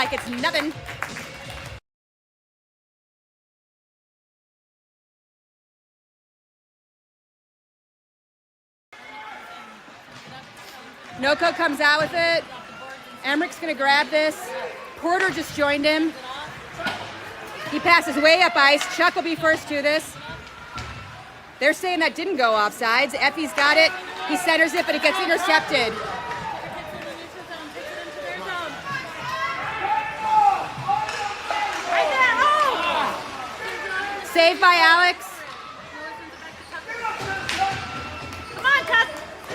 like it's nothing. Noko comes out with it. Emrick's gonna grab this. Porter just joined him. He passes way up ice. Chuck will be first to this. They're saying that didn't go offsides. Effie's got it. He centers it, but it gets intercepted. Saved by Alex.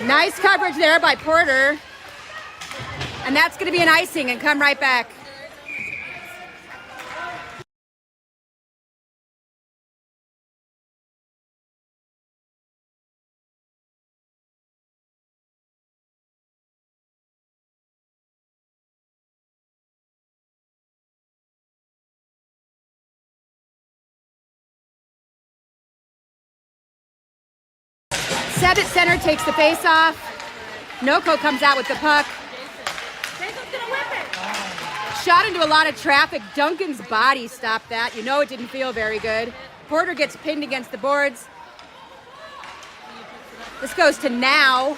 Nice coverage there by Porter. And that's going to be an icing and come right back. Seb at center takes the face off. Noko comes out with the puck. Shot into a lot of traffic. Duncan's body stopped that. You know it didn't feel very good. Porter gets pinned against the boards. This goes to Now.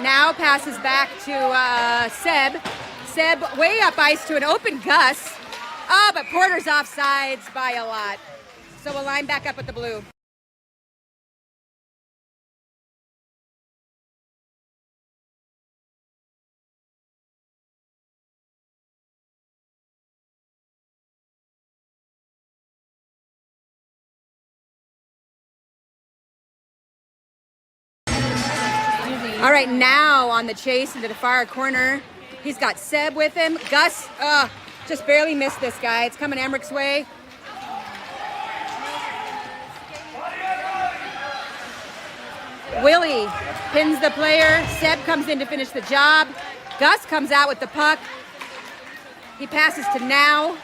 Now passes back to Seb. Seb way up ice to an open Gus. Oh, but Porter's offsides by a lot. So we'll line back up with the blue. All right, Now on the chase into the far corner. He's got Seb with him. Gus, just barely missed this guy. It's coming Emrick's way. Willie pins the player. Seb comes in to finish the job. Gus comes out with the puck. He passes to Now.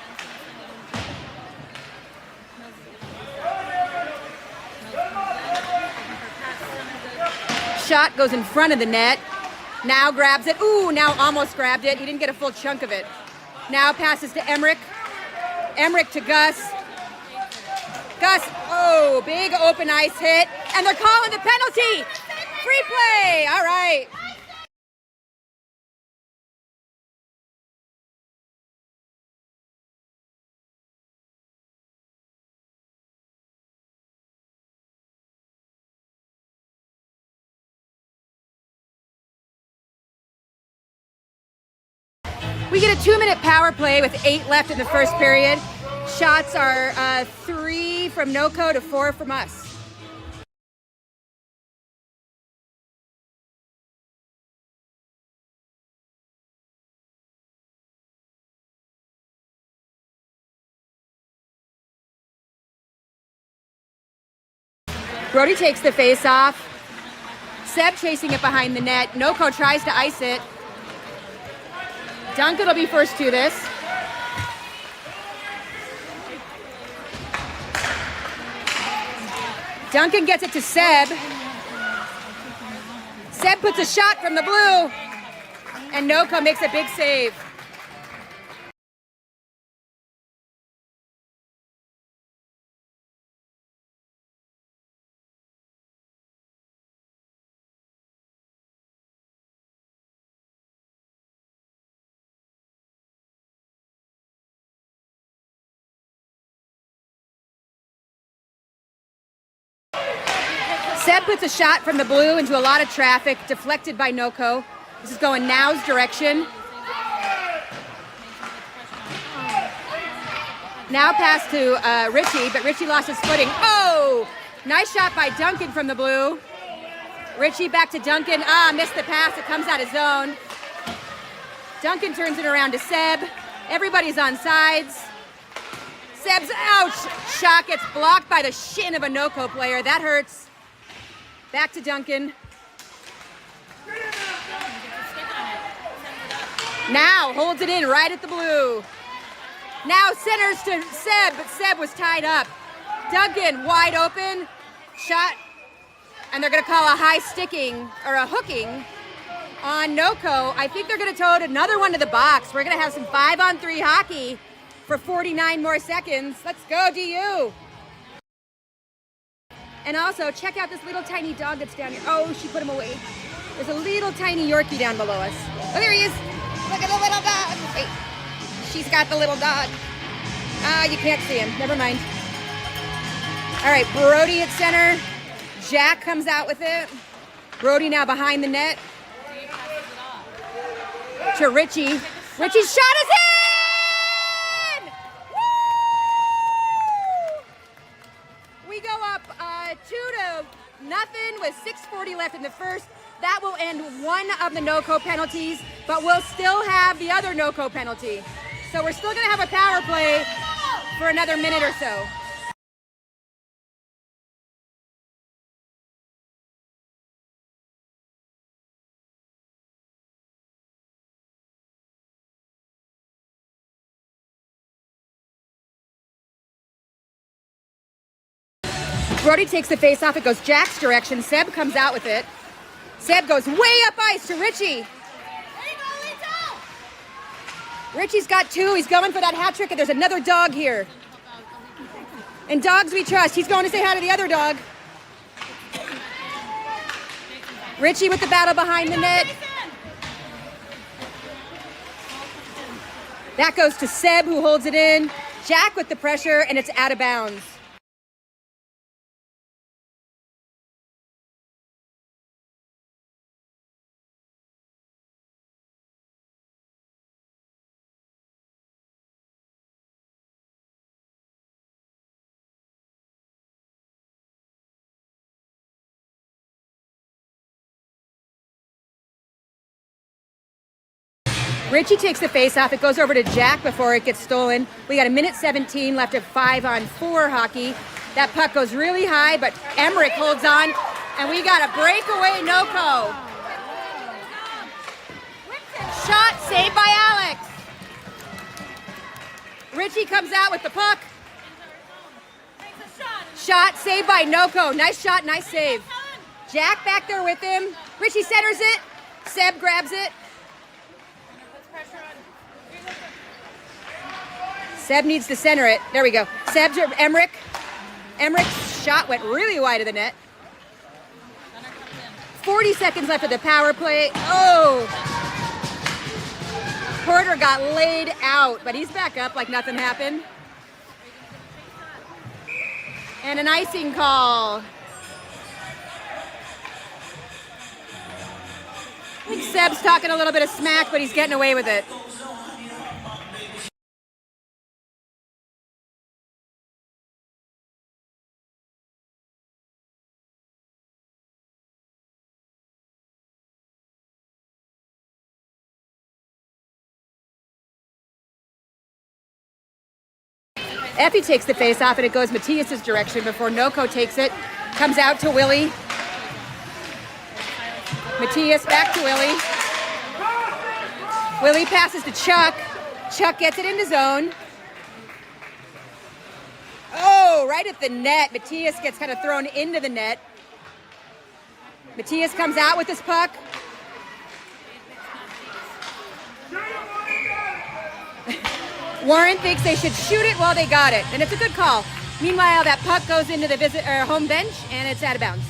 Shot goes in front of the net. Now grabs it. Ooh, Now almost grabbed it. He didn't get a full chunk of it. Now passes to Emrick. Emrick to Gus. Gus, oh, big open ice hit. And they're calling the penalty. Free play. All right. We get a 2-minute power play with 8 left in the first period. Shots are 3 from Noko to 4 from us. Brody takes the face off. Seb chasing it behind the net. Noko tries to ice it. Duncan will be first to this. Duncan gets it to Seb. Seb puts a shot from the blue. And Noko makes a big save. Seb puts a shot from the blue into a lot of traffic, deflected by Noko. This is going Now's direction. Now pass to Richie, but Richie lost his footing. Oh! Nice shot by Duncan from the blue. Richie back to Duncan. Missed the pass. It comes out of zone. Duncan turns it around to Seb. Everybody's on sides. Seb's, ouch! Shot gets blocked by the shin of a Noko player. That hurts. Back to Duncan. Now holds it in right at the blue. Now centers to Seb, but Seb was tied up. Duncan wide open. Shot. And they're going to call a high sticking or a hooking on NoCo. I think they're going to tote another one to the box. We're going to have some 5-on-3 hockey for 49 more seconds. Let's go, DU. And also, check out this little tiny dog that's down here. Oh, she put him away. There's a little tiny Yorkie down below us. Oh, there he is. Look at the little dog. Wait, she's got the little dog. You can't see him. Never mind. All right, Brody at center. Jack comes out with it. Brody now behind the net. To Richie. Richie's shot is in! Woo! We go up 2-0 with 6:40 left in the first. That will end one of the NoCo penalties, but we'll still have the other NoCo penalty. So we're still gonna have a power play for another minute or so. Brody takes the face off. It goes Jack's direction. Seb comes out with it. Seb goes way up ice to Richie. Richie's got two. He's going for that hat trick, and there's another dog here. And dogs we trust. He's going to say hi to the other dog. Richie with the battle behind the net. That goes to Seb, who holds it in. Jack with the pressure, and it's out of bounds. Richie takes the face off. It goes over to Jack before it gets stolen. We got 1:17 left of 5-on-4 hockey. That puck goes really high, but Emmerich holds on, and we got a breakaway NoCo. Shot saved by Alex. Richie comes out with the puck. Shot saved by NoCo. Nice shot, nice save. Jack back there with him. Richie centers it. Seb grabs it. Seb needs to center it. There we go. Seb's Emmerich. Emmerich's shot went really wide of the net. 40 seconds left of the power play. Oh! Porter got laid out, but he's back up like nothing happened. And an icing call. I think Seb's talking a little bit of smack, but he's getting away with it. Effie takes the face off, and it goes Matthias's direction before NoCo takes it. Comes out to Willie. Matthias back to Willie. Willie passes to Chuck. Chuck gets it into zone. Oh, right at the net. Matthias gets kind of thrown into the net. Matthias comes out with this puck. Warren thinks they should shoot it while they got it, and it's a good call. Meanwhile, that puck goes into the home bench, and it's out of bounds.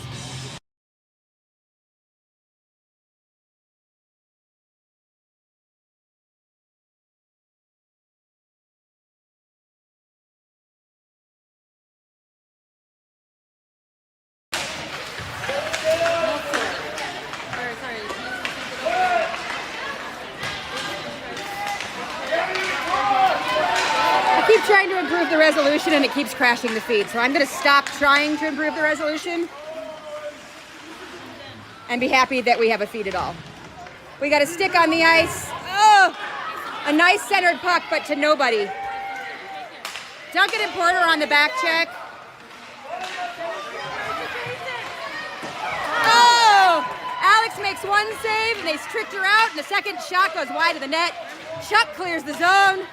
Trying to improve the resolution, and it keeps crashing the feed. So I'm going to stop trying to improve the resolution and be happy that we have a feed at all. We got a stick on the ice. Oh, a nice centered puck, but to nobody. Duncan and Porter on the back check. Oh, Alex makes one save, and they tricked her out, and the second shot goes wide of the net. Chuck clears the zone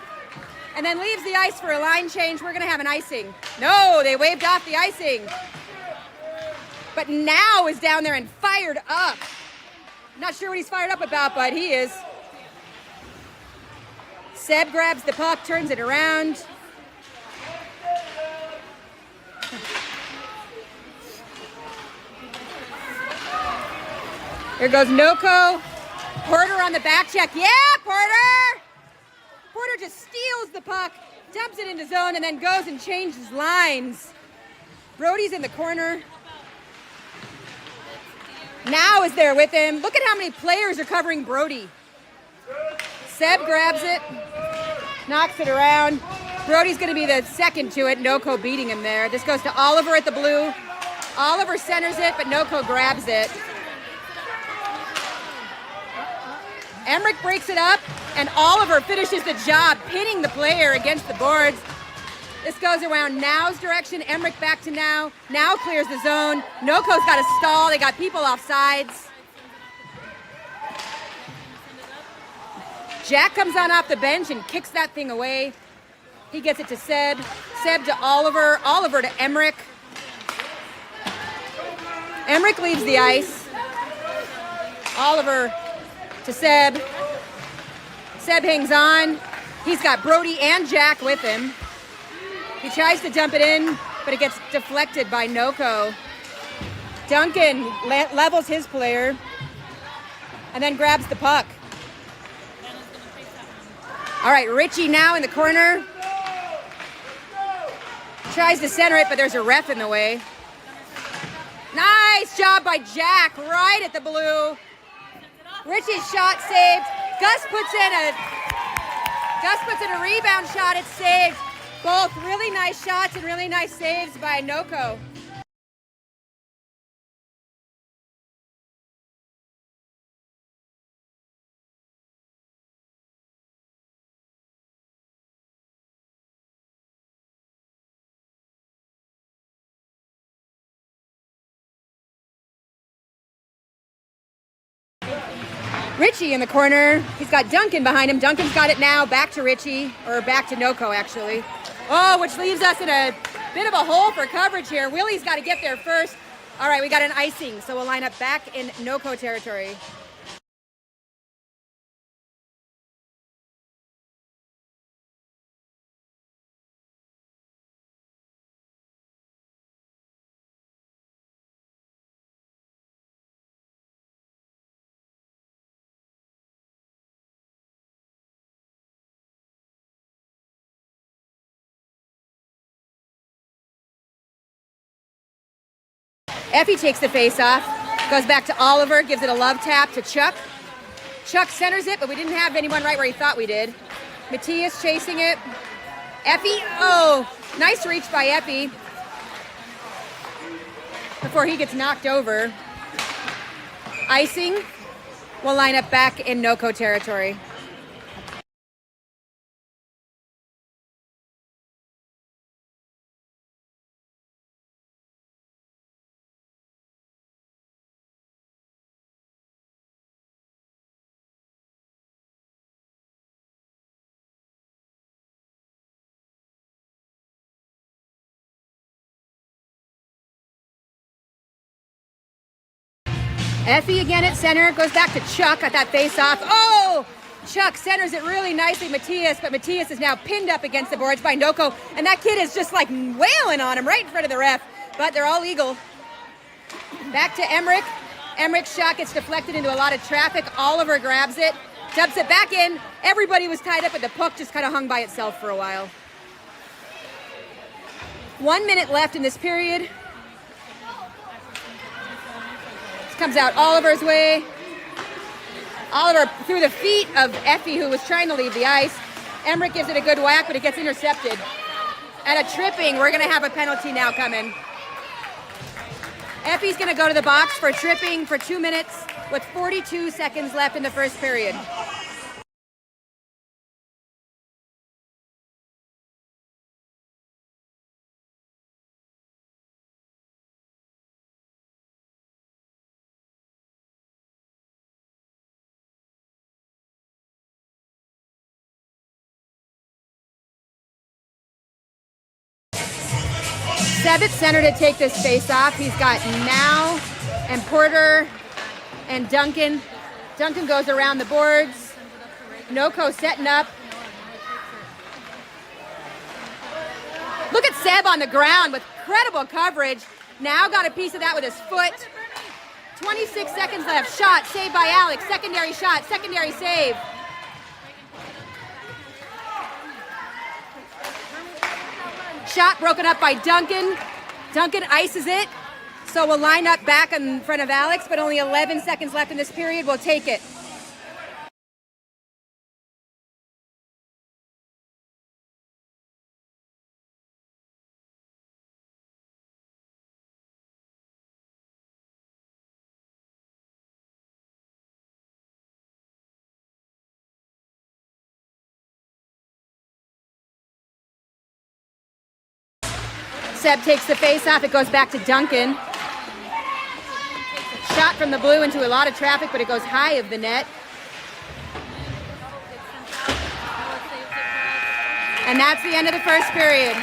and then leaves the ice for a line change. We're gonna have an icing. No, they waved off the icing. But now is down there and fired up. Not sure what he's fired up about, but he is. Seb grabs the puck, turns it around. Here goes Noko. Porter on the back check. Yeah, Porter! Porter just steals the puck, dumps it into zone, and then goes and changes lines. Brody's in the corner. Now is there with him. Look at how many players are covering Brody. Seb grabs it, knocks it around. Brody's going to be the second to it. Noko beating him there. This goes to Oliver at the blue. Oliver centers it, but Noko grabs it. Emmerich breaks it up, and Oliver finishes the job, pinning the player against the boards. This goes around Now's direction. Emmerich back to Now. Now clears the zone. Noko's got a stall. They got people off sides. Jack comes on off the bench and kicks that thing away. He gets it to Seb. Seb to Oliver. Oliver to Emmerich. Emmerich leaves the ice. Oliver to Seb. Seb hangs on. He's got Brody and Jack with him. He tries to dump it in, but it gets deflected by Noko. Duncan levels his player and then grabs the puck. All right, Richie now in the corner. Tries to center it, but there's a ref in the way. Nice job by Jack, right at the blue. Richie's shot saved. Gus puts in a rebound shot. It's saved. Both really nice shots and really nice saves by Noko. Richie in the corner. He's got Duncan behind him. Duncan's got it now. Back to Richie, or back to Noko, actually. Oh, which leaves us in a bit of a hole for coverage here. Willie's got to get there first. All right, we got an icing, so we'll line up back in Noko territory. Effie takes the face off, goes back to Oliver, gives it a love tap to Chuck. Chuck centers it, but we didn't have anyone right where he thought we did. Matthias chasing it. Effie, oh, nice reach by Effie before he gets knocked over. Icing. We'll line up back in Noko territory. Effie again at center, goes back to Chuck at that face-off. Oh! Chuck centers it really nicely, Matthias, but Matthias is now pinned up against the boards by Noko, and that kid is just like wailing on him right in front of the ref, but they're all legal. Back to Emmerich. Emmerich's shot gets deflected into a lot of traffic. Oliver grabs it, dumps it back in. Everybody was tied up, but the puck just kind of hung by itself for a while. 1 minute left in this period. Comes out Oliver's way. Oliver through the feet of Effie, who was trying to leave the ice. Emmerich gives it a good whack, but it gets intercepted. And a tripping. We're going to have a penalty now coming. Effie's going to go to the box for tripping for 2 minutes with 42 seconds left in the first period. Seb at center to take this face off. He's got Now and Porter and Duncan. Duncan goes around the boards. Noko setting up. Look at Seb on the ground with incredible coverage. Now got a piece of that with his foot. 26 seconds left. Shot saved by Alex. Secondary shot. Secondary save. Shot broken up by Duncan. Duncan ices it. So we'll line up back in front of Alex, but only 11 seconds left in this period. We'll take it. Seb takes the face off. It goes back to Duncan. Shot from the blue into a lot of traffic, but it goes high of the net. And that's the end of the first period.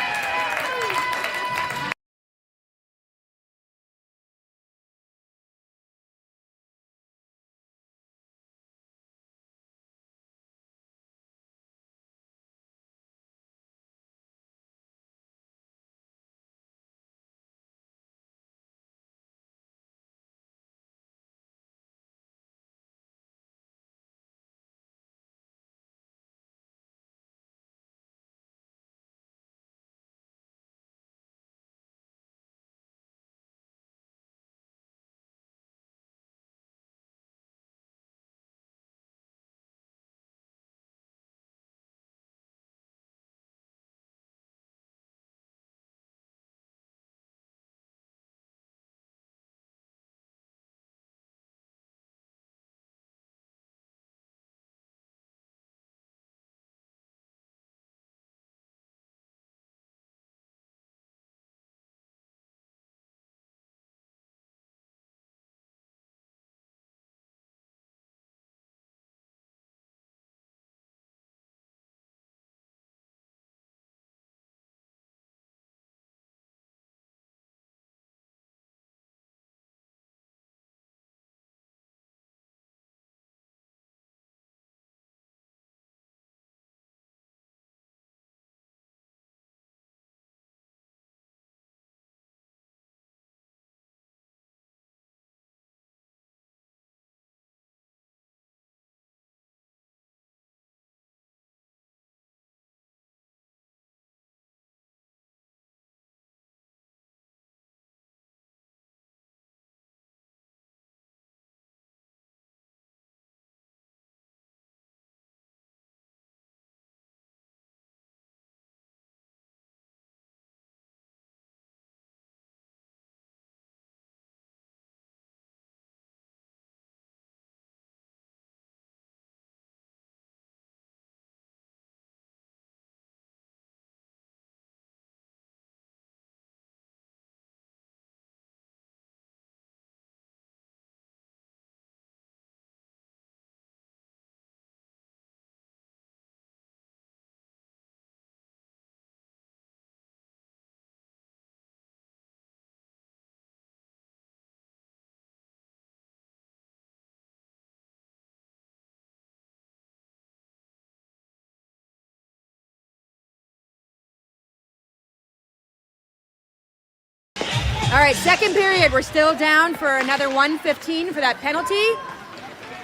All right, second period. We're still down for another 1:15 for that penalty.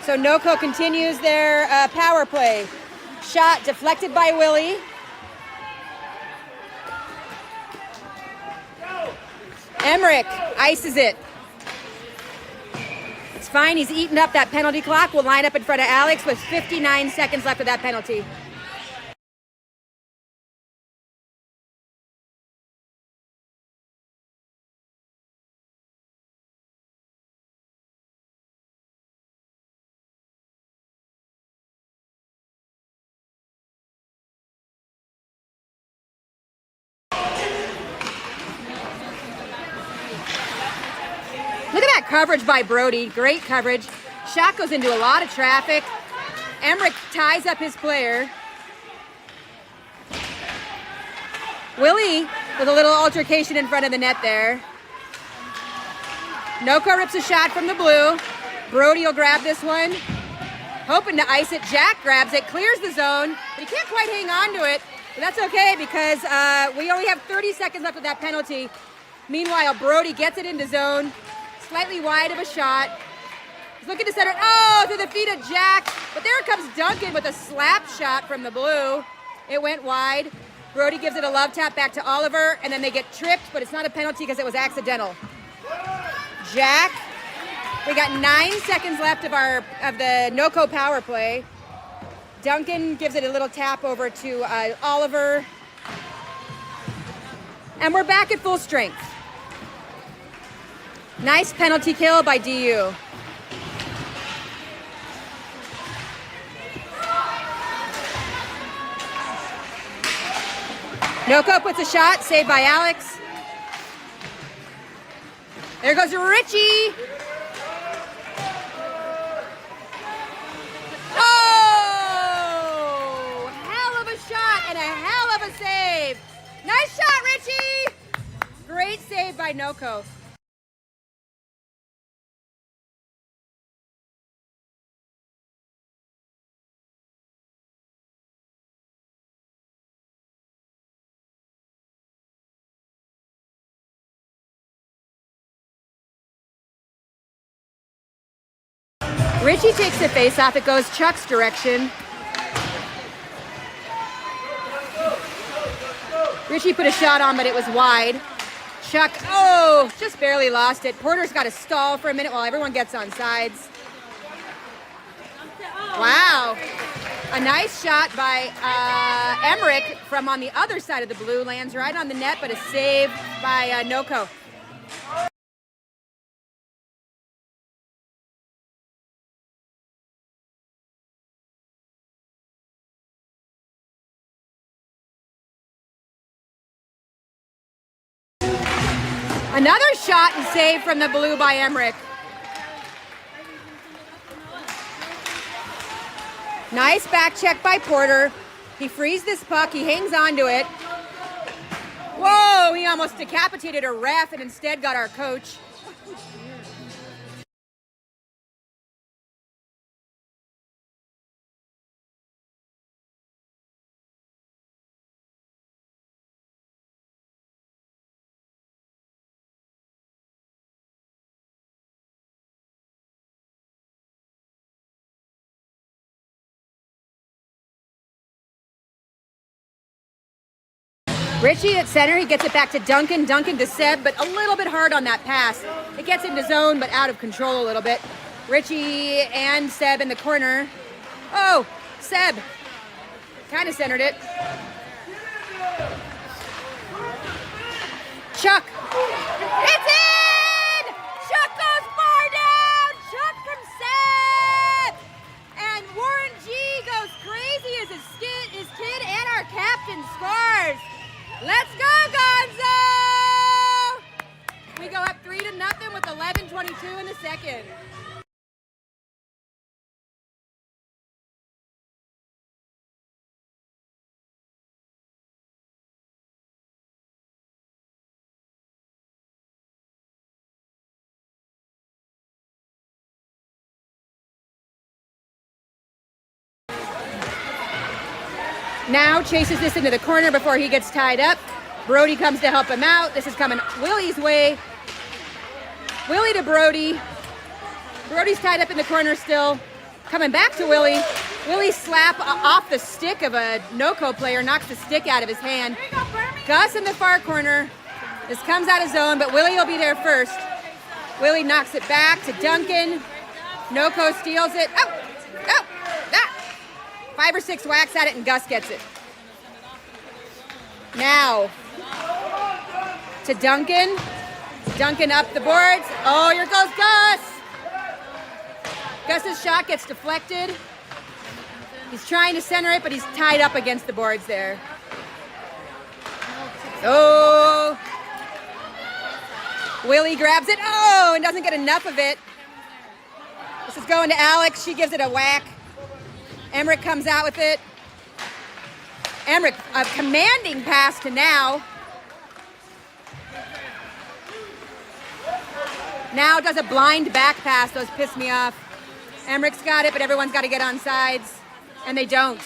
So Noko continues their power play. Shot deflected by Willie. Emmerich ices it. It's fine. He's eaten up that penalty clock. We'll line up in front of Alex with 59 seconds left of that penalty. Look at that coverage by Brody. Great coverage. Shot goes into a lot of traffic. Emmerich ties up his player. Willie with a little altercation in front of the net there. Noko rips a shot from the blue. Brody will grab this one. hoping to ice it. Jack grabs it, clears the zone, but he can't quite hang on to it. But that's okay because we only have 30 seconds left of that penalty. Meanwhile, Brody gets it into zone, slightly wide of a shot. He's looking to center. Oh, through the feet of Jack. But there comes Duncan with a slap shot from the blue. It went wide. Brody gives it a love tap back to Oliver, and then they get tripped, but it's not a penalty because it was accidental. Jack, we got 9 seconds left of the NOCO power play. Duncan gives it a little tap over to Oliver. And we're back at full strength. Nice penalty kill by DU. NOCO puts a shot, saved by Alex. There goes Richie. Oh! Hell of a shot and a hell of a save. Nice shot, Richie. Great save by NOCO. Richie takes the face off. It goes Chuck's direction. Richie put a shot on, but it was wide. Chuck, oh, just barely lost it. Porter's got to stall for a minute while everyone gets on sides. Wow. A nice shot by Emmerich from on the other side of the blue. Lands right on the net, but a save by NOCO. Another shot and save from the blue by Emmerich. Nice back check by Porter. He frees this puck. He hangs on to it. Whoa, he almost decapitated a ref and instead got our coach. Richie at center, he gets it back to Duncan. Duncan to Seb, but a little bit hard on that pass. It gets into zone, but out of control a little bit. Richie and Seb in the corner. Oh, Seb kind of centered it. Chuck. It's in! Chuck goes far down! Chuck from Seb! And Warren G goes crazy as his kid and our captain scores. Let's go, Gonzo! We go up 3-0 with 11:22 in the second. Now chases this into the corner before he gets tied up. Brody comes to help him out. This is coming Willie's way. Willie to Brody. Brody's tied up in the corner still. Coming back to Willie. Willie slap off the stick of a NOCO player, knocks the stick out of his hand. Gus in the far corner. This comes out of zone, but Willie will be there first. Willie knocks it back to Duncan. NOCO steals it. Oh, that. 5 or 6 whacks at it, and Gus gets it. Now, to Duncan. Duncan up the boards. Oh, here goes Gus. Gus's shot gets deflected. He's trying to center it, but he's tied up against the boards there. Oh. Willie grabs it. Oh, and doesn't get enough of it. This is going to Alex. She gives it a whack. Emmerich comes out with it. Emmerich, a commanding pass to Now. Now does a blind back pass. Those piss me off. Emmerich's got it, but everyone's got to get on sides, and they don't.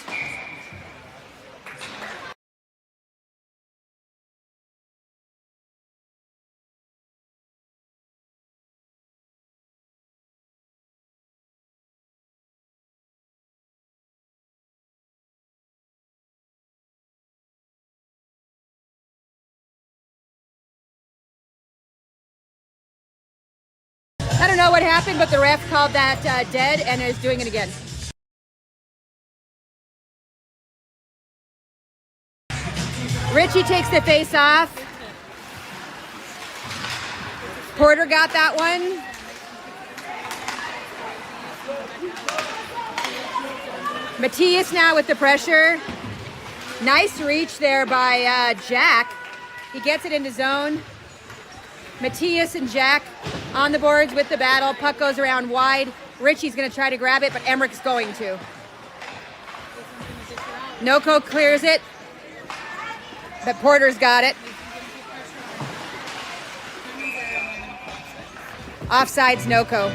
I don't know what happened, but the ref called that dead and is doing it again. Richie takes the face off. Porter got that one. Matthias now with the pressure. Nice reach there by Jack. He gets it into zone. Matthias and Jack on the boards with the battle. Puck goes around wide. Richie's going to try to grab it, but Emmerich's going to. Noko clears it, but Porter's got it. Offsides, Noko.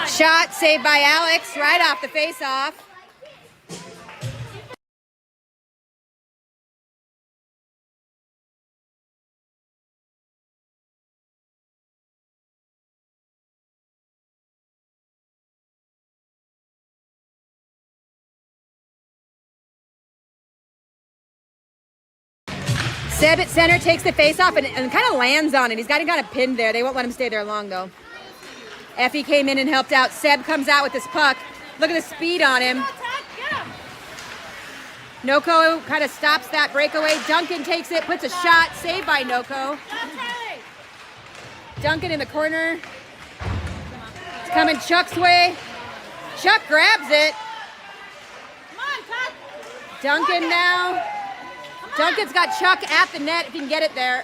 Shot saved by Alex right off the face-off. Seb at center takes the face-off and kind of lands on it. He's got him kind of pinned there. They won't let him stay there long, though. Effie came in and helped out. Seb comes out with this puck. Look at the speed on him. Noko kind of stops that breakaway. Duncan takes it, puts a shot, saved by Noko. Duncan in the corner. It's coming Chuck's way. Chuck grabs it. Duncan now. Duncan's got Chuck at the net if he can get it there.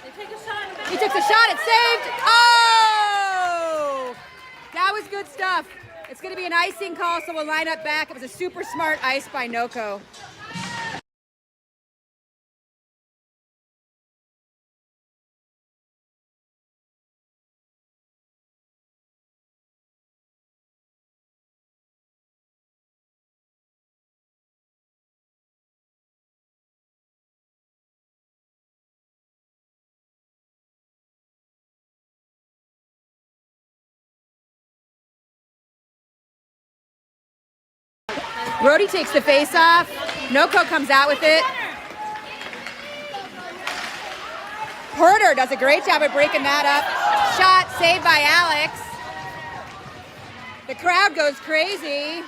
He takes a shot, it's saved. Oh! That was good stuff. It's going to be an icing call, so we'll line up back. It was a super smart ice by Noko. Brody takes the face off. Noko comes out with it. Porter does a great job of breaking that up. Shot saved by Alex. The crowd goes crazy.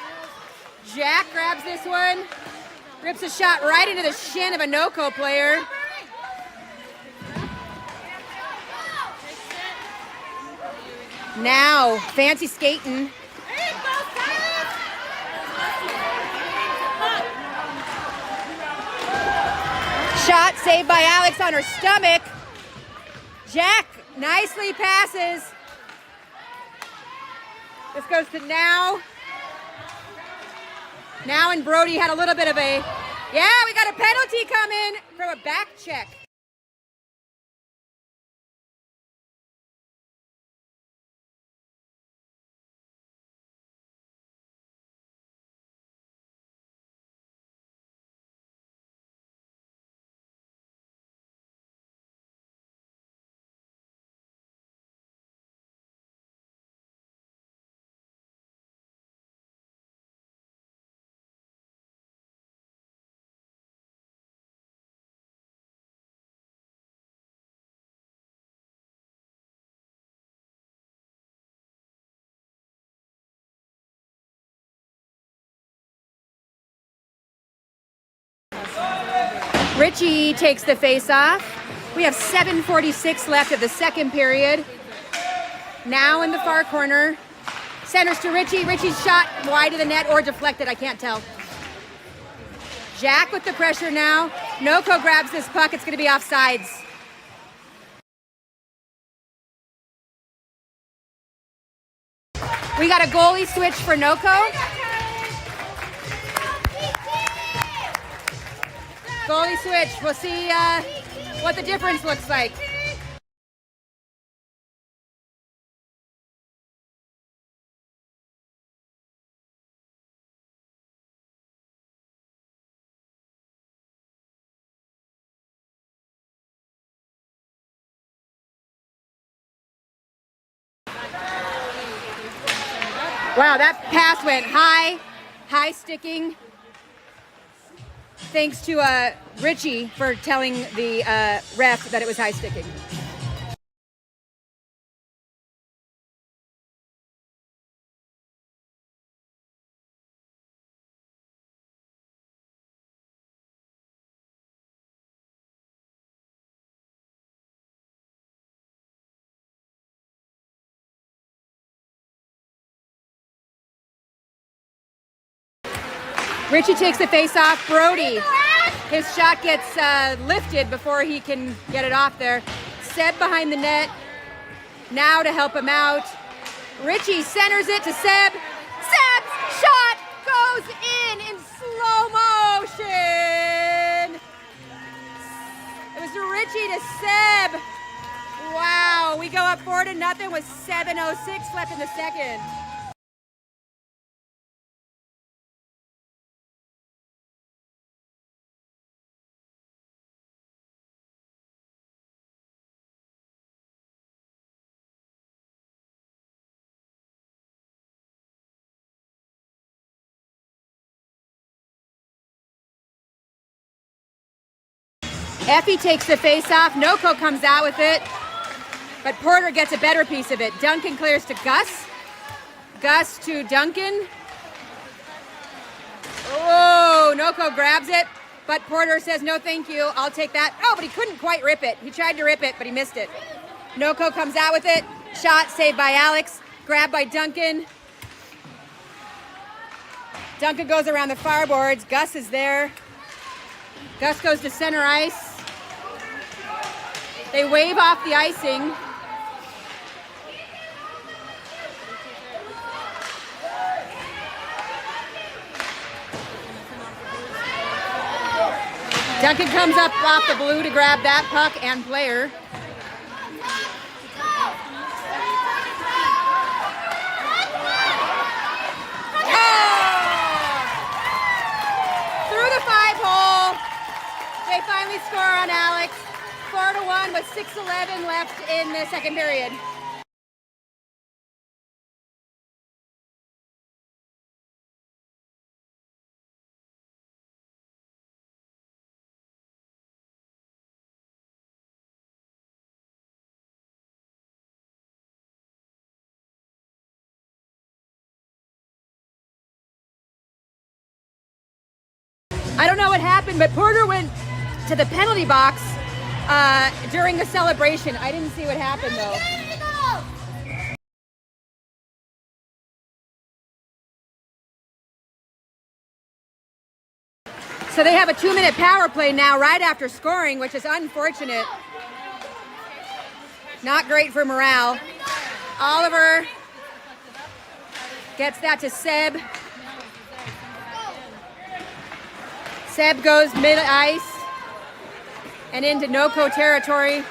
Jack grabs this one. Rips a shot right into the shin of a Noko player. Now, fancy skating. Shot saved by Alex on her stomach. Jack nicely passes. This goes to Now. Now and Brody had a little bit of a, yeah, we got a penalty coming from a back check. Richie takes the face off. We have 7:46 left of the second period. Now in the far corner. Centers to Richie. Richie's shot wide of the net or deflected, I can't tell. Jack with the pressure now. Noko grabs this puck. It's going to be offsides. We got a goalie switch for Noko. Goalie switch. We'll see what the difference looks like. Wow, that pass went high sticking. Thanks to Richie for telling the ref that it was high sticking. Richie takes the face off. Brody, his shot gets lifted before he can get it off there. Seb behind the net, now to help him out. Richie centers it to Seb. Seb's shot goes in slow motion. It was Richie to Seb. Wow, we go up 4-0 with 7:06 left in the second. Effie takes the face off. Noko comes out with it, but Porter gets a better piece of it. Duncan clears to Gus. Gus to Duncan. Oh, Noko grabs it, but Porter says, no, thank you. I'll take that. Oh, but he couldn't quite rip it. He tried to rip it, but he missed it. Noko comes out with it. Shot saved by Alex. Grabbed by Duncan. Duncan goes around the far boards. Gus is there. Gus goes to center ice. They wave off the icing. Duncan comes up off the blue to grab that puck and player. They finally score on Alex. 4-1 with 6:11 left in the second period. I don't know what happened, but Porter went to the penalty box during the celebration. I didn't see what happened though. So they have a 2-minute power play now right after scoring, which is unfortunate. Not great for morale. Oliver gets that to Seb. Seb goes mid-ice and into Noko territory.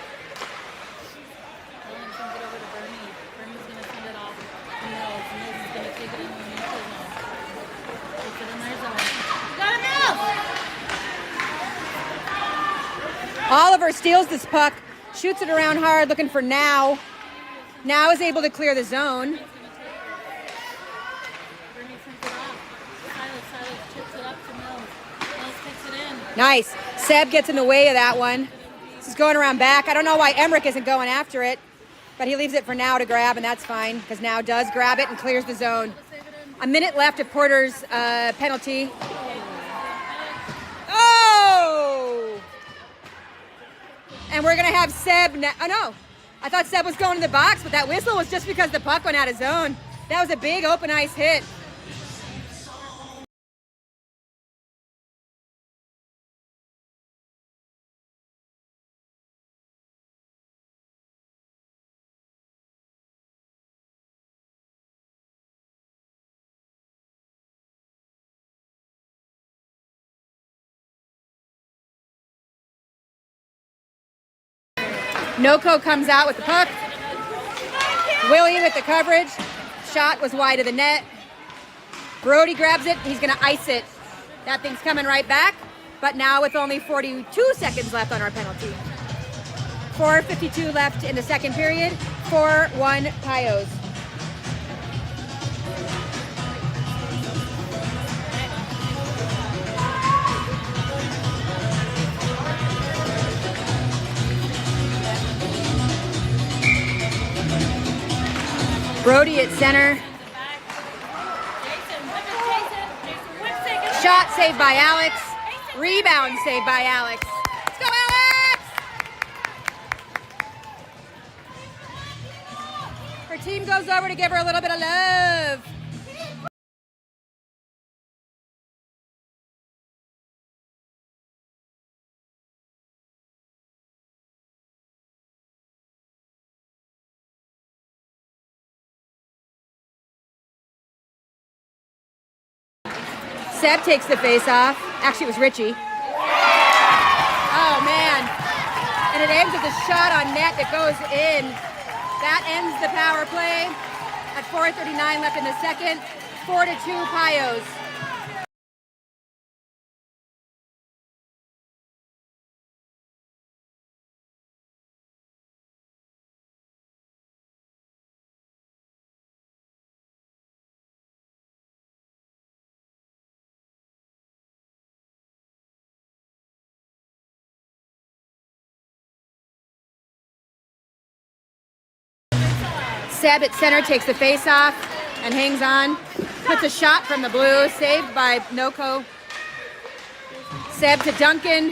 Oliver steals this puck, shoots it around hard, looking for Now. Now is able to clear the zone. Nice. Seb gets in the way of that one. This is going around back. I don't know why Emmerich isn't going after it, but he leaves it for Now to grab, and that's fine because Now does grab it and clears the zone. A minute left of Porter's penalty. Oh! And we're going to have Seb now. Oh, no. I thought Seb was going to the box, but that whistle was just because the puck went out of zone. That was a big open ice hit. Noko comes out with the puck. Willie with the coverage. Shot was wide of the net. Brody grabs it. He's going to ice it. That thing's coming right back. But now with only 42 seconds left on our penalty. 4:52 left in the second period. 4-1 Pios. Brody at center. Shot saved by Alex. Rebound saved by Alex. Let's go, Alex! Her team goes over to give her a little bit of love. Seb takes the face off. Actually, it was Richie. Oh, man. And it ends with a shot on net that goes in. That ends the power play at 4:39 left in the second. 4-2 Pios. Seb at center takes the face off and hangs on. Puts a shot from the blue, saved by Noko. Seb to Duncan.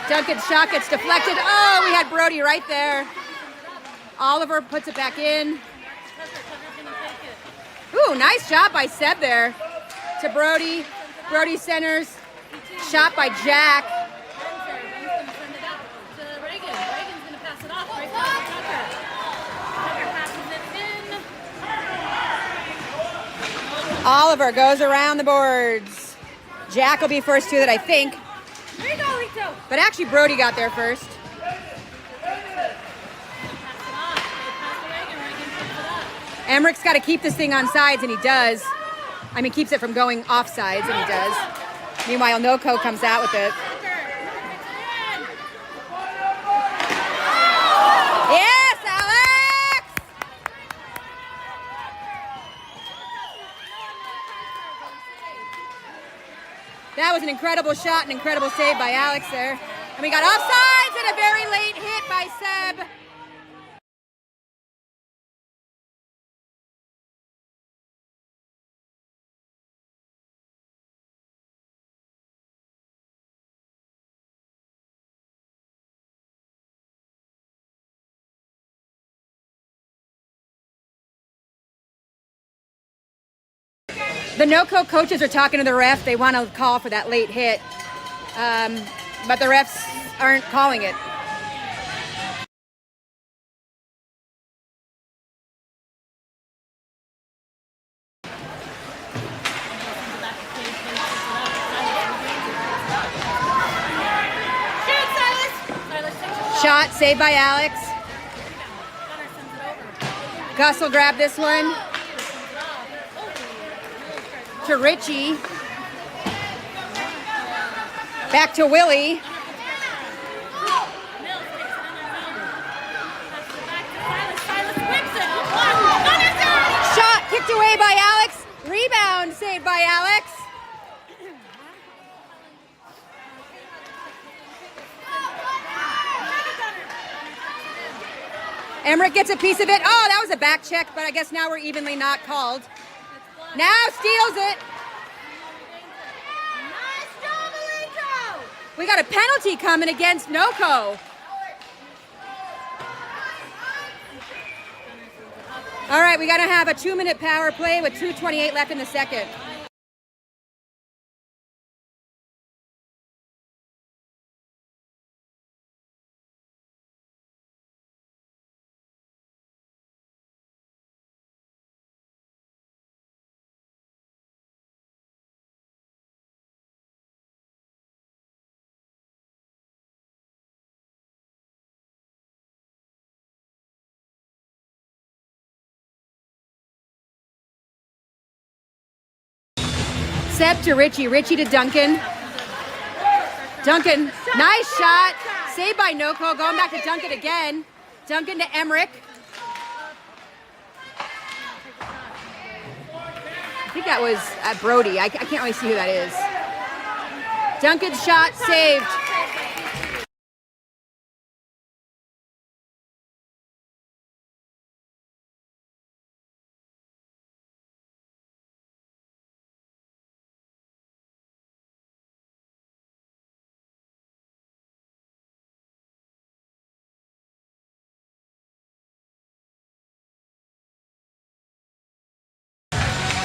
Duncan's shot gets deflected. Oh, we had Brody right there. Oliver puts it back in. Ooh, nice job by Seb there. To Brody. Brody centers. Shot by Jack. Oliver goes around the boards. Jack will be first to that, I think. There you go, Lito. But actually, Brody got there first. Emmerich's got to keep this thing on sides, and he does. I mean, keeps it from going off sides, and he does. Meanwhile, Noko comes out with it. Yes, Alex! That was an incredible shot, an incredible save by Alex there. And we got offsides and a very late hit by Seb. The NoCo coaches are talking to the ref. They want to call for that late hit, but the refs aren't calling it. Shot saved by Alex. Gus will grab this one. To Richie. Back to Willie. Shot kicked away by Alex. Rebound saved by Alex. Emmerich gets a piece of it. Oh, that was a back check, but I guess now we're evenly not called. Now steals it. Nice job, Alito. We got a penalty coming against NoCo. All right, we got to have a 2-minute power play with 2:28 left in the second. Seb to Richie. Richie to Duncan. Duncan, nice shot. Saved by Noko. Going back to Duncan again. Duncan to Emmerich. I think that was Brody. I can't really see who that is. Duncan's shot saved.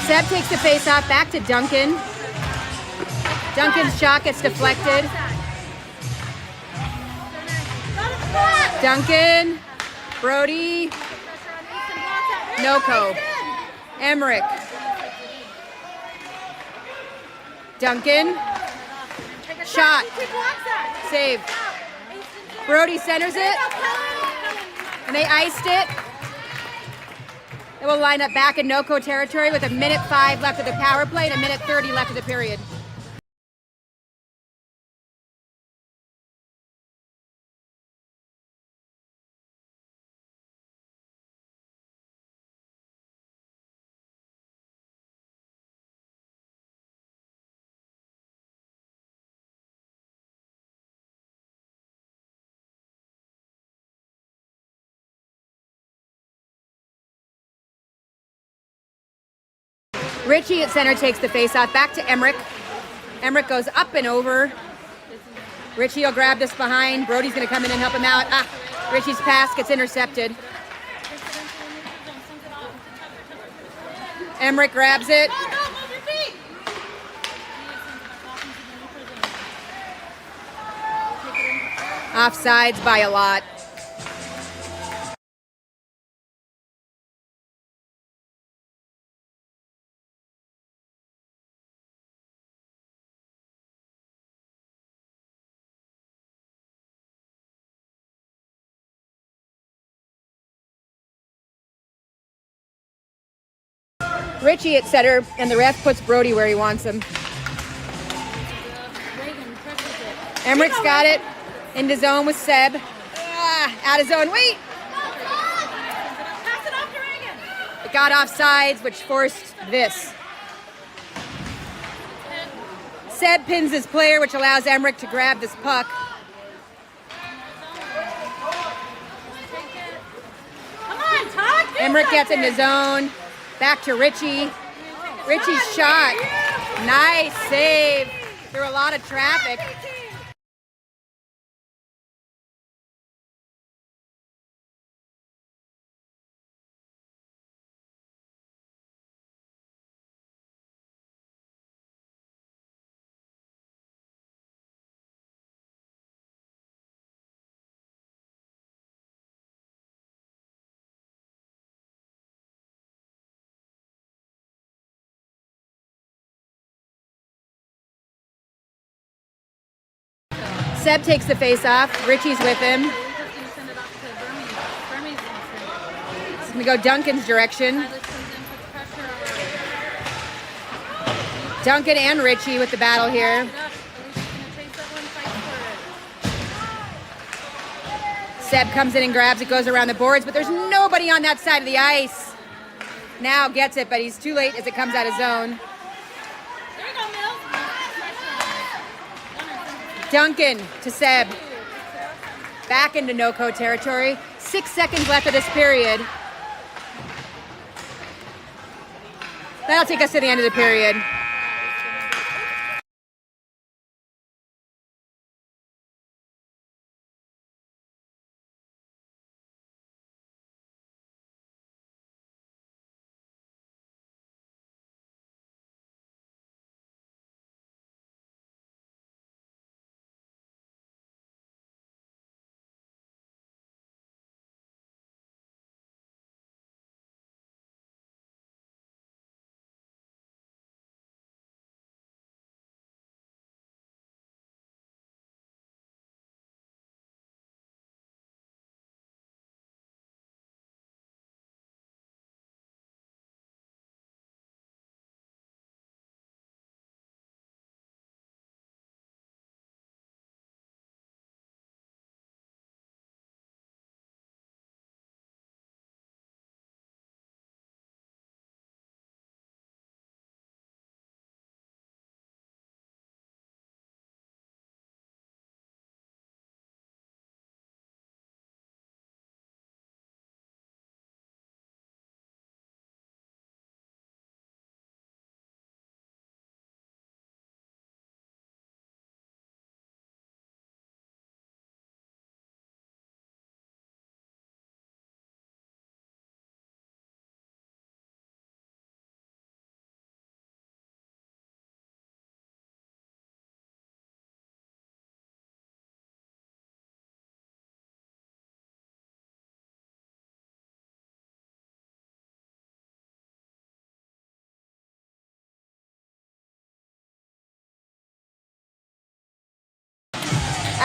Seb takes the face off, back to Duncan. Duncan's shot gets deflected. Duncan, Brody, Noko, Emmerich, Duncan, shot, save. Brody centers it, and they iced it. It will line up back in Noko territory with 1:05 left of the power play and 1:30 left of the period. Richie at center takes the face-off, back to Emmerich. Emmerich goes up and over. Richie will grab this behind. Brody's gonna come in and help him out. Richie's pass gets intercepted. Emmerich grabs it. Offsides by a lot. Richie at center, and the ref puts Brody where he wants him. Emmerich's got it. Into zone with Seb. Out of zone. Wait! It got offsides, which forced this. Seb pins his player, which allows Emmerich to grab this puck. Emmerich gets into zone. Back to Richie. Richie's shot. Nice save. Through a lot of traffic. Seb takes the face off. Richie's with him. It's going to go Duncan's direction. Duncan and Richie with the battle here. Seb comes in and grabs it, goes around the boards, but there's nobody on that side of the ice. Now gets it, but he's too late as it comes out of zone. Duncan to Seb. Back into Noko territory. 6 seconds left of this period. That'll take us to the end of the period.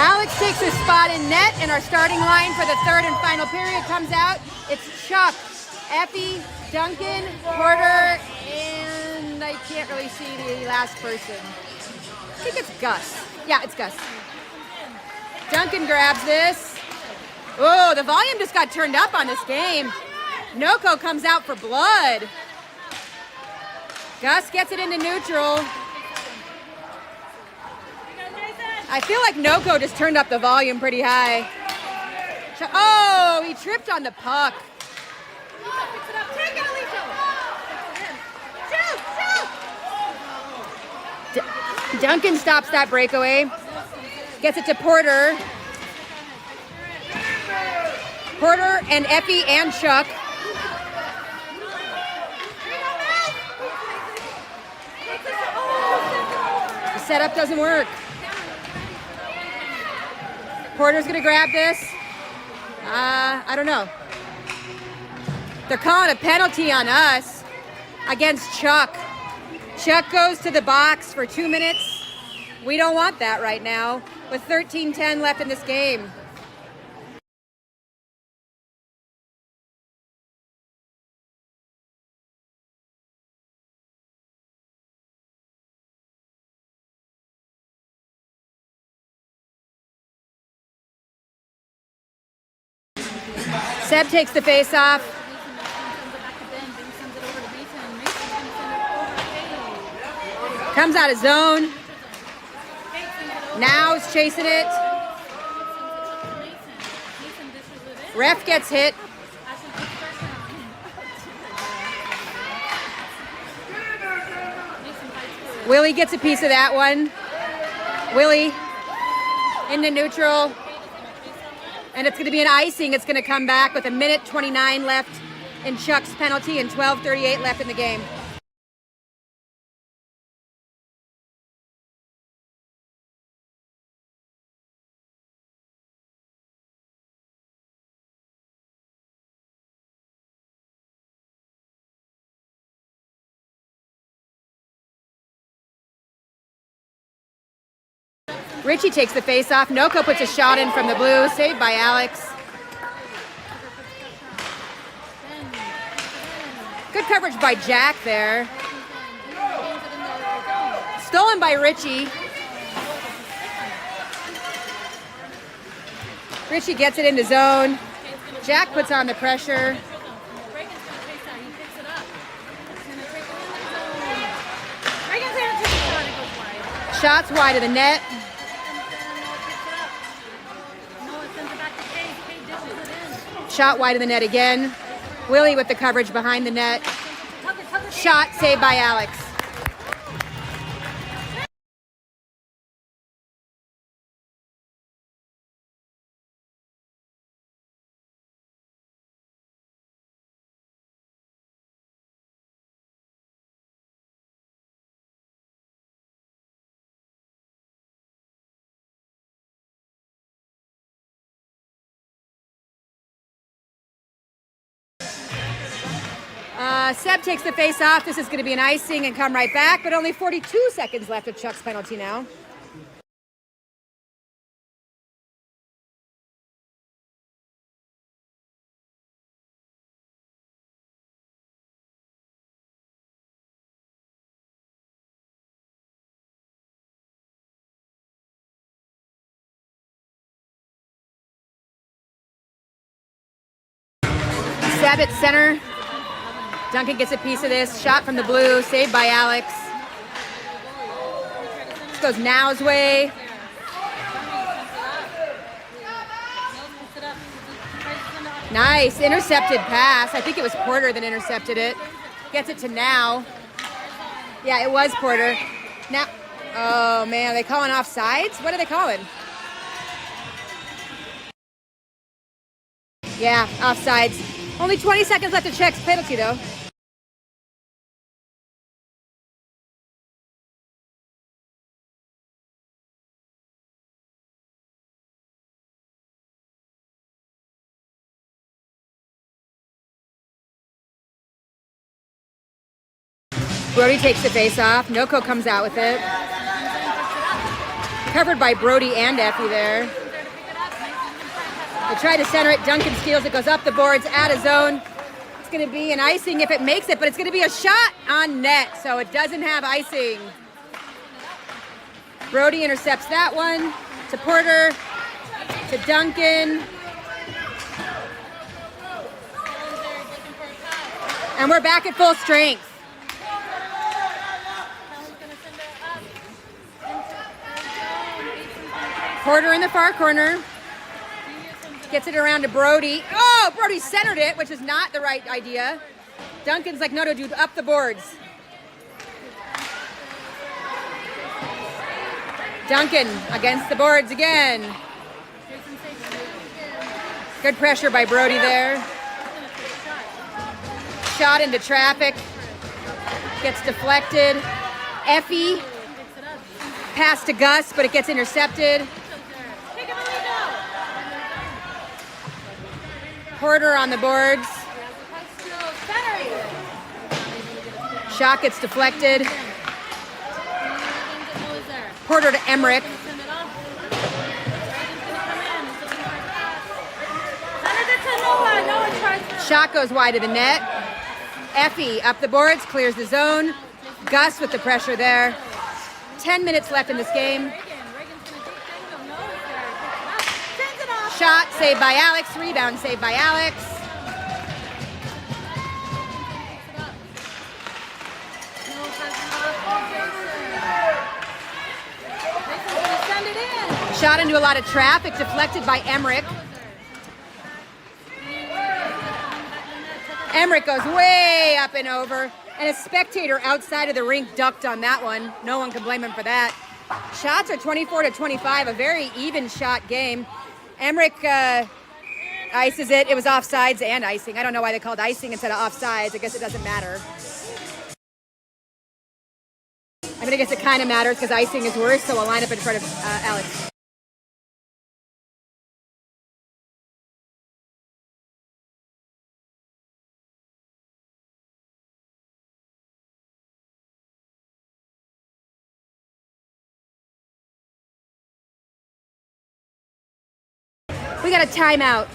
Alex takes a spot in net, and our starting line for the third and final period comes out. It's Chuck, Effie, Duncan, Porter, and I can't really see the last person. I think it's Gus. Yeah, it's Gus. Duncan grabs this. Oh, the volume just got turned up on this game. Noko comes out for blood. Gus gets it into neutral. I feel like Noko just turned up the volume pretty high. Oh, he tripped on the puck. Duncan stops that breakaway. Gets it to Porter. Porter and Effie and Chuck. The setup doesn't work. Porter's gonna grab this. I don't know. They're calling a penalty on us against Chuck. Chuck goes to the box for 2 minutes. We don't want that right now with 13:10 left in this game. Seb takes the face off. Comes out of zone. Now's chasing it. Ref gets hit. Willie gets a piece of that one. Willie into neutral. And it's going to be an icing. It's going to come back with 1:29 left in Chuck's penalty and 12:38 left in the game. Richie takes the face off. Noko puts a shot in from the blue, saved by Alex. Good coverage by Jack there. Stolen by Richie. Richie gets it into zone. Jack puts on the pressure. Shots wide of the net. Shot wide of the net again. Willie with the coverage behind the net. Shot saved by Alex. Seb takes the face off. This is going to be an icing and come right back, but only 42 seconds left of Chuck's penalty now. Seb at center. Duncan gets a piece of this. Shot from the blue, saved by Alex. This goes Now's way. Nice, intercepted pass. I think it was Porter that intercepted it. Gets it to Now. Yeah, it was Porter. Now, oh man, are they calling offsides? What are they calling? Yeah, offsides. Only 20 seconds left to Chuck's penalty though. Brody takes the face off. Noko comes out with it. Covered by Brody and Effie there. They try to center it. Duncan steals it, goes up the boards, out of zone. It's going to be an icing if it makes it, but it's going to be a shot on net, so it doesn't have icing. Brody intercepts that one to Porter, to Duncan. And we're back at full strength. Porter in the far corner. Gets it around to Brody. Oh, Brody centered it, which is not the right idea. Duncan's like, no, dude, up the boards. Duncan against the boards again. Good pressure by Brody there. Shot into traffic. Gets deflected. Effie. Pass to Gus, but it gets intercepted. Porter on the boards. Shot gets deflected. Porter to Emmerich. Shot goes wide of the net. Effie up the boards, clears the zone. Gus with the pressure there. 10 minutes left in this game. Shot saved by Alex. Rebound saved by Alex. Shot into a lot of traffic, deflected by Emmerich. Emmerich goes way up and over, and a spectator outside of the rink ducked on that one. No one can blame him for that. Shots are 24-25, a very even shot game. Emmerich ices it. It was offsides and icing. I don't know why they called icing instead of offsides. I guess it doesn't matter. I mean, I guess it kind of matters because icing is worse, so I'll line up in front of Alex. We got a timeout.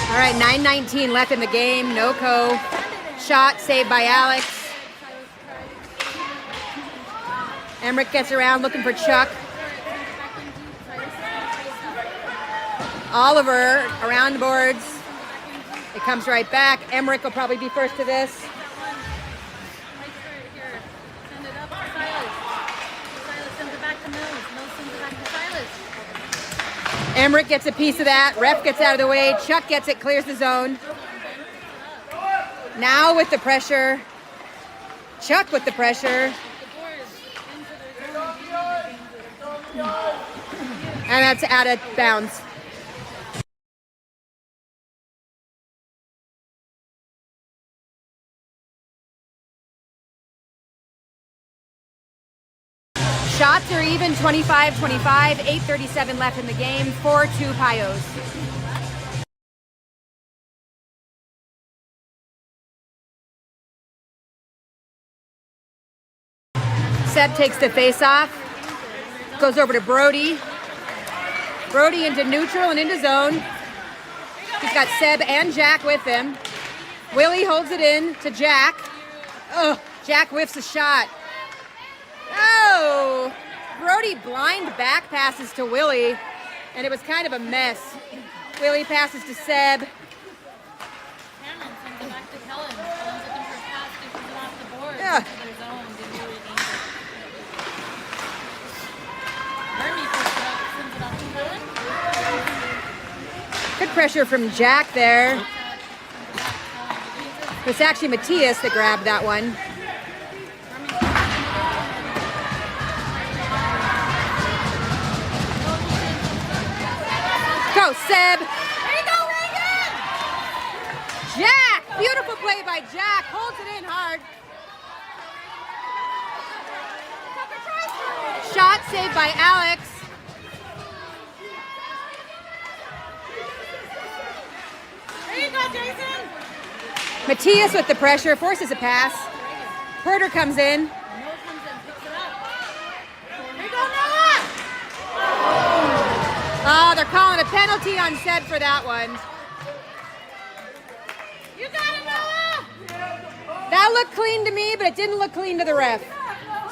All right, 9:19 left in the game. No-co. Shot saved by Alex. Emmerich gets around looking for Chuck. Oliver around the boards. It comes right back. Emmerich will probably be first to this. Send it up to Silas. Silas sends it back to Mills. Mills sends it back to Silas. Emmerich gets a piece of that. Ref gets out of the way. Chuck gets it, clears the zone. Now with the pressure. Chuck with the pressure. And that's out of bounds. Shots are even, 25-25, 8:37 left in the game, 4-2 Pios. Seb takes the face off, goes over to Brody. Brody into neutral and into zone. He's got Seb and Jack with him. Willie holds it in to Jack. Oh, Jack whiffs a shot. Oh, Brody blind back passes to Willie, and it was kind of a mess. Willie passes to Seb. Cameron sends it back to Kellen. Kellen's looking for a pass, dishes it off the board. Yeah. Into their zone. Didn't do it either. Hermie picks it up, sends it off to Kellen. Good pressure from Jack there. It's actually Matthias that grabbed that one. Go, Seb. There you go, Reagan! Jack. Beautiful play by Jack. Holds it in hard. Shot saved by Alex. There you go, Jason! Matthias with the pressure, forces a pass. Porter comes in. Noah comes in, picks it up. Here you go, Noah! Oh, they're calling a penalty on Seb for that one. You got it, Noah! That looked clean to me, but it didn't look clean to the ref.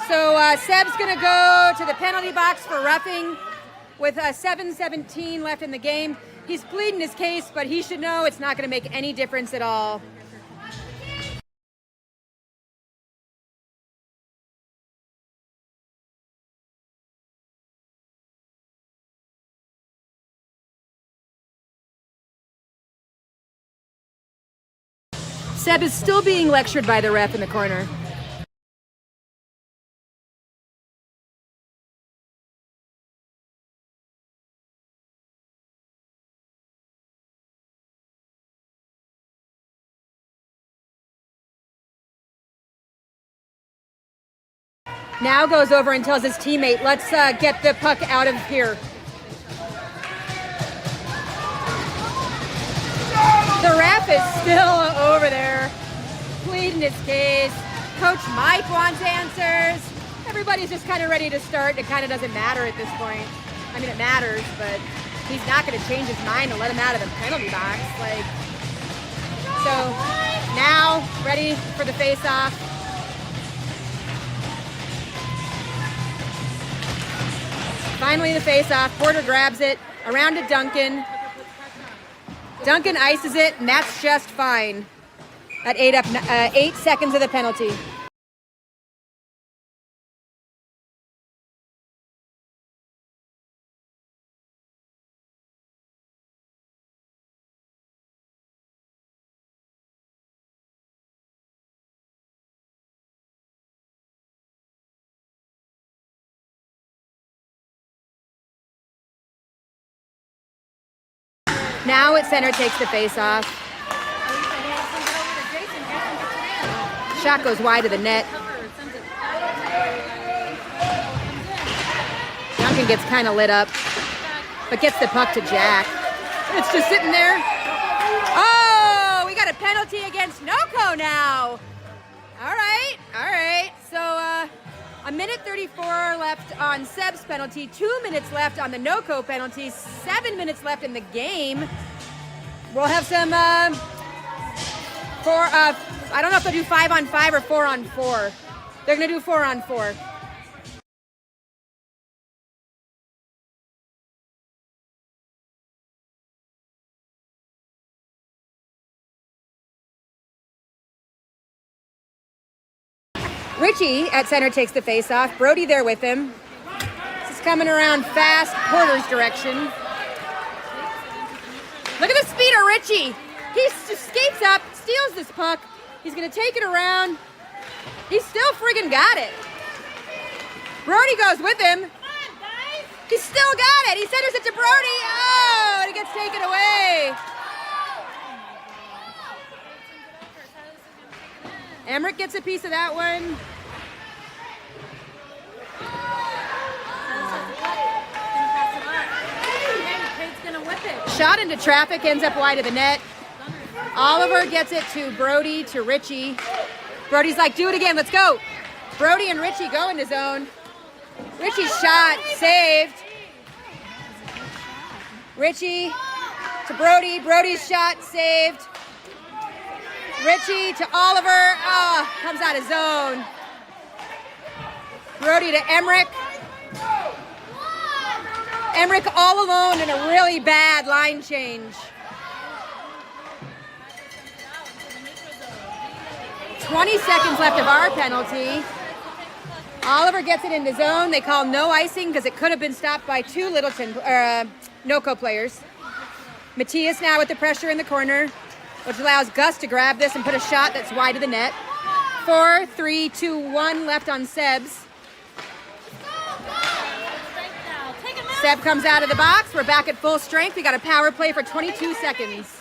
So Seb's going to go to the penalty box for roughing with 7:17 left in the game. He's pleading his case, but he should know it's not going to make any difference at all. Seb is still being lectured by the ref in the corner. Now goes over and tells his teammate, let's get the puck out of here. The ref is still over there, pleading his case. Coach Mike wants answers. Everybody's just kind of ready to start. It kind of doesn't matter at this point. I mean, it matters, but he's not going to change his mind and let him out of the penalty box. So now, ready for the face-off. Finally the face-off. Porter grabs it, around to Duncan. Duncan ices it, and that's just fine. That ate up 8 seconds of the penalty. Now at center takes the face off. Shot goes wide of the net. Duncan gets kind of lit up, but gets the puck to Jack. It's just sitting there. Oh, we got a penalty against Noco now. All right. So a minute 34 left on Seb's penalty, 2 minutes left on the Noco penalty, 7 minutes left in the game. We'll have some I don't know if they'll do 5-on-5 or 4-on-4. They're gonna do 4-on-4. Richie at center takes the face off. Brody there with him. This is coming around fast, Porter's direction. Look at the speed of Richie. He just skates up, steals this puck. He's gonna take it around. He's still friggin' got it. Brody goes with him. He's still got it. He centers it to Brody. Oh, and it gets taken away. Emmerich gets a piece of that one. Shot into traffic, ends up wide of the net. Oliver gets it to Brody, to Richie. Brody's like, do it again, let's go. Brody and Richie go into zone. Richie's shot, saved. Richie to Brody, Brody's shot, saved. Richie to Oliver, comes out of zone. Brody to Emmerich. Emmerich all alone in a really bad line change. 20 seconds left of our penalty. Oliver gets it into zone. They call no icing because it could have been stopped by two Littleton, NoCo players. Matthias now with the pressure in the corner, which allows Gus to grab this and put a shot that's wide of the net. 4, 3, 2, 1 left on Seb's. Seb comes out of the box. We're back at full strength. We got a power play for 22 seconds.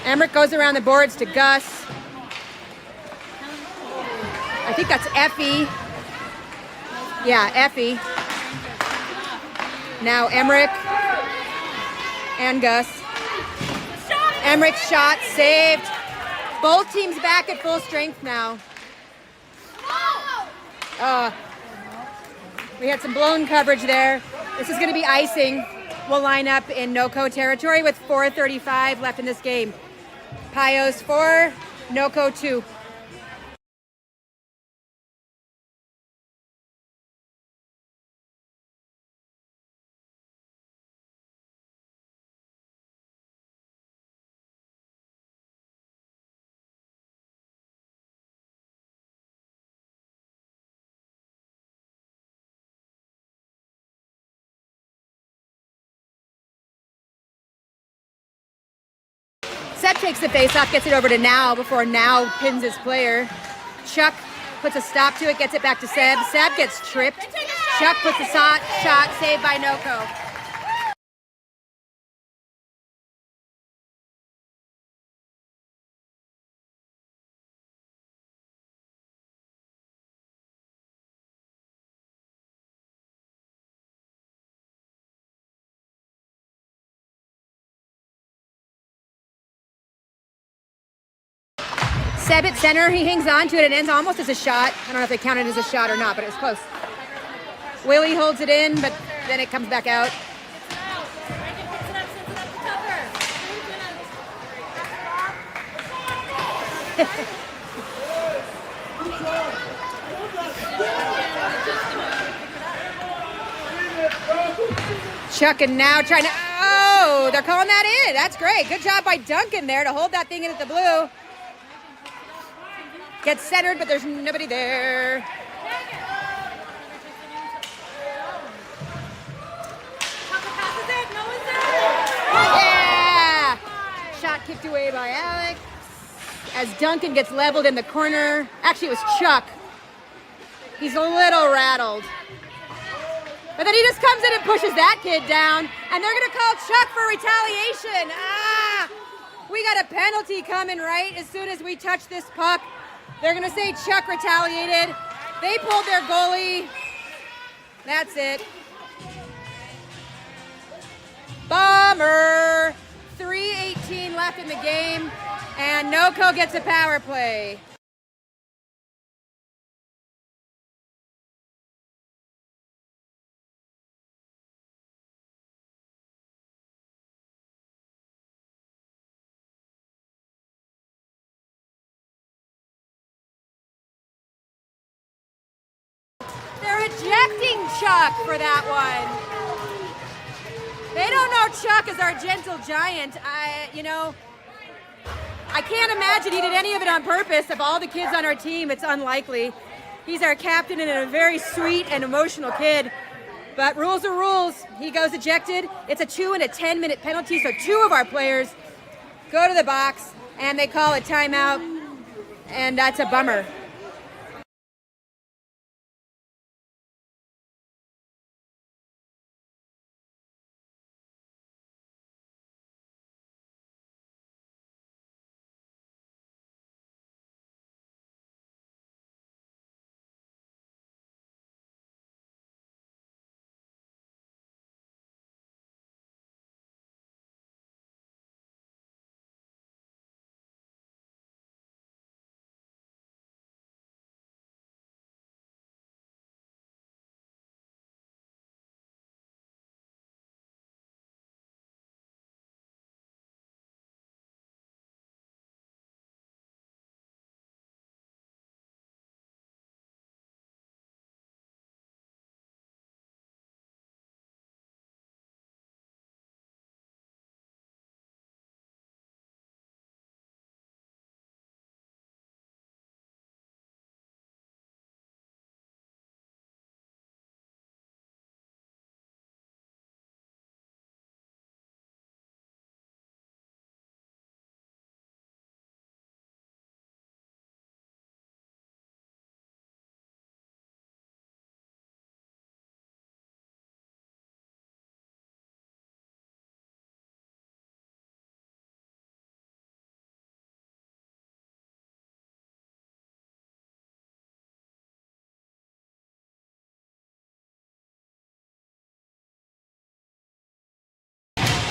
Emmerich goes around the boards to Gus. I think that's Effie. Yeah, Effie. Now Emmerich and Gus. Emmerich's shot saved. Both teams back at full strength now. We had some blown coverage there. This is going to be icing. We'll line up in NoCo territory with 4:35 left in this game. Pios 4, NoCo 2. Seb takes the face-off, gets it over to Now before Now pins his player. Chuck puts a stop to it, gets it back to Seb. Seb gets tripped. Chuck puts a shot, saved by NoCo. Seb at center, he hangs on to it and ends almost as a shot. I don't know if they counted as a shot or not, but it was close. Willie holds it in, but then it comes back out. Chuck and Now trying to, they're calling that in. That's great. Good job by Duncan there to hold that thing in at the blue. Gets centered, but there's nobody there. Yeah! Shot kicked away by Alex. As Duncan gets leveled in the corner. Actually, it was Chuck. He's a little rattled. But then he just comes in and pushes that kid down. And they're going to call Chuck for retaliation. We got a penalty coming right as soon as we touch this puck. They're going to say Chuck retaliated. They pulled their goalie. That's it. Bummer. 3:18 left in the game, and NoCo gets a power play. They're ejecting Chuck for that one. They don't know Chuck is our gentle giant. I can't imagine he did any of it on purpose. Of all the kids on our team, it's unlikely. He's our captain and a very sweet and emotional kid. But rules are rules. He goes ejected. It's a 2 and a 10-minute penalty, so 2 of our players go to the box and they call a timeout, and that's a bummer.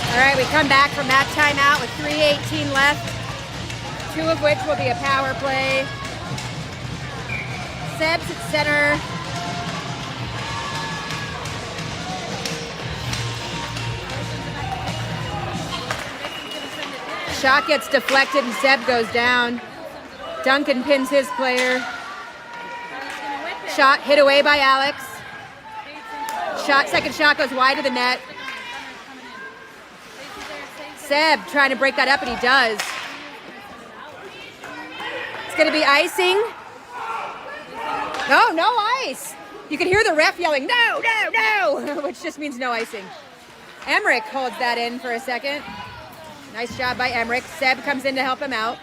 All right, we come back from that timeout with 3:18 left, 2 of which will be a power play. Seb's at center. Shot gets deflected and Seb goes down. Duncan pins his player. Shot hit away by Alex. Second shot goes wide of the net. Seb trying to break that up, and he does. It's going to be icing. No ice. You can hear the ref yelling, no, no, no, which just means no icing. Emmerich holds that in for a second. Nice job by Emmerich. Seb comes in to help him out.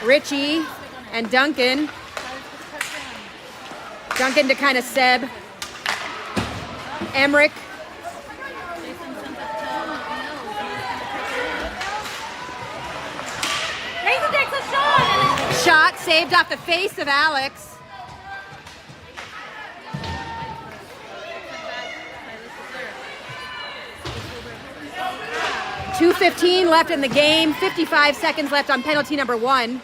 Richie and Duncan. Duncan to kind of Seb. Emmerich. Shot saved off the face of Alex. .2:15 left in the game, 55 seconds left on penalty number 1.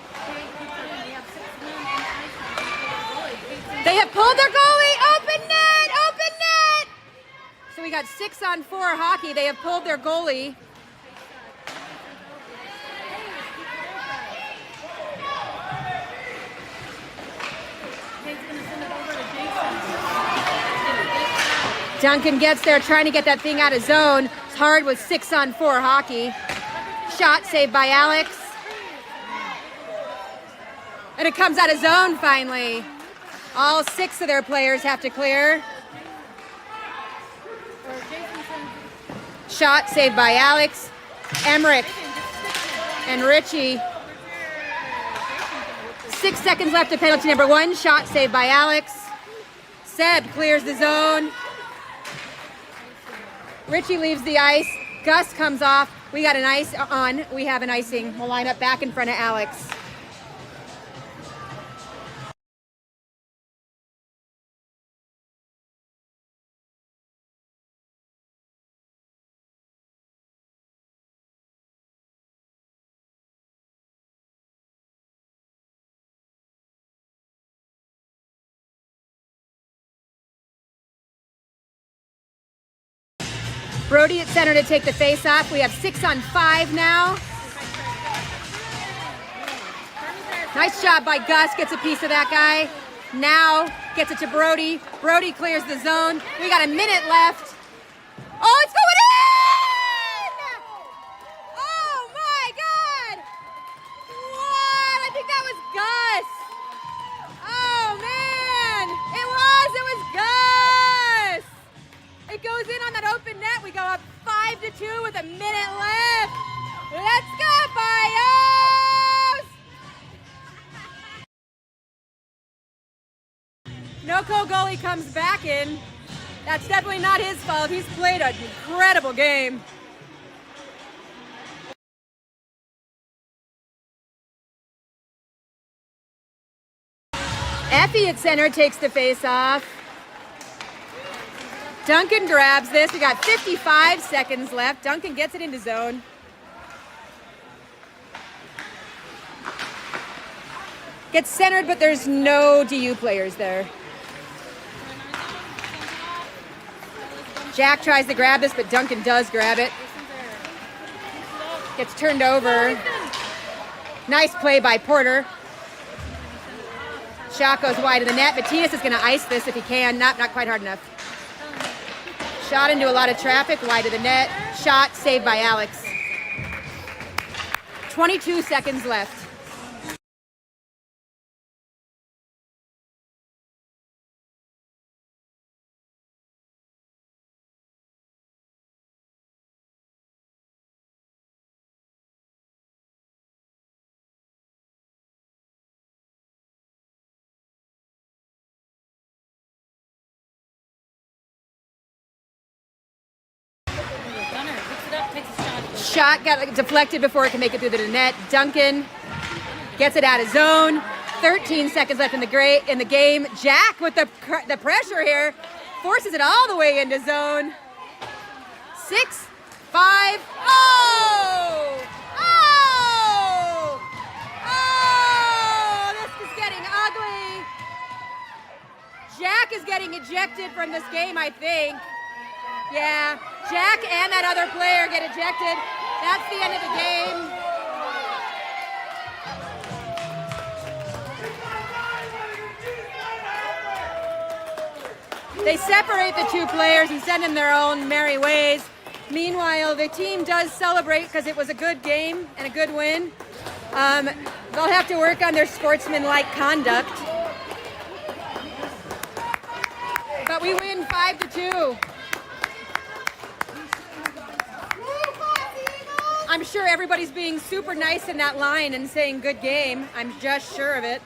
They have pulled their goalie, open net, open net! So we got 6-on-4 hockey. They have pulled their goalie. Duncan gets there trying to get that thing out of zone. It's hard with 6-on-4 hockey. Shot saved by Alex. And it comes out of zone finally. All 6 of their players have to clear. Shot saved by Alex. Emmerich and Richie. 6 seconds left of penalty number 1. Shot saved by Alex. Seb clears the zone. Richie leaves the ice. Gus comes off. We got an ice on. We have an icing. We'll line up back in front of Alex. Brody at center to take the face off. We have 6-on-5 now. Nice job by Gus, gets a piece of that guy. Now Gets it to Brody. Brody clears the zone. We got a minute left. Oh, it's going in! Oh my God! What? I think that was Gus. Oh man! It was Gus! It goes in on that open net. We go up 5-2 with a minute left. Let's go, Bios! Noko goalie comes back in. That's definitely not his fault. He's played an incredible game. Effie at center takes the face off. Duncan grabs this. We got 55 seconds left. Duncan gets it into zone. Gets centered, but there's no DU players there. Jack tries to grab this, but Duncan does grab it. Gets turned over. Nice play by Porter. Shot goes wide of the net. Matthias is going to ice this if he can. Not quite hard enough. Shot into a lot of traffic, wide of the net. Shot saved by Alex. 22 seconds left. Shot got deflected before it can make it through the net. Duncan gets it out of zone. 13 seconds left in the game. Jack with the pressure here forces it all the way into zone. 6, 5. Oh! Oh! Oh! This is getting ugly. Jack is getting ejected from this game, I think. Yeah, Jack and that other player get ejected. That's the end of the game. They separate the two players and send them their own merry ways. Meanwhile, the team does celebrate because it was a good game and a good win. They'll have to work on their sportsmanlike conduct. But we win 5-2. I'm sure everybody's being super nice in that line and saying good game. I'm just sure of it.